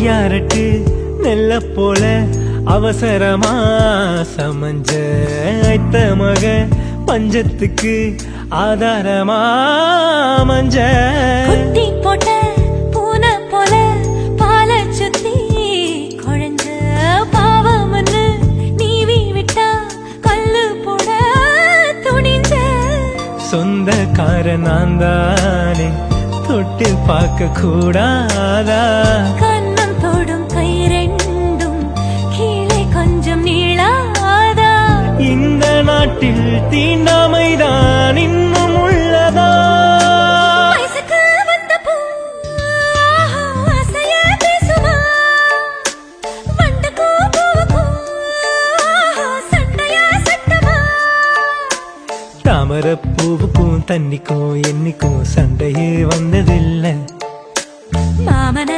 ஐயாரட்டு நெல்ல போல அவசரமா சமஞ்ச ஐத்த மக பஞ்சத்துக்கு ஆதாரமா மஞ்ச குட்டி போட்ட பூனை போல பால சுத்தி குழஞ்ச பாவம்னு நீவி விட்டா கல்லு போட துணிஞ்ச சொந்தக்கார நான் தானே தொட்டு பார்க்க கூடாதா கண்ணம் தொடும் கை ரெண்டும் கீழே கொஞ்சம் நீளாதா இந்த நாட்டில் தீண்டாமைதான் இன்னும் உள்ளதா வயசுக்கு வந்த பூ அசைய பேசுமா வண்டுக்கும் பூவுக்கும் சண்டையா சட்டமா தாமர பூவுக்கும் தண்ணிக்கும் என்னைக்கும் சண்டையே வந்ததில்லை மாமன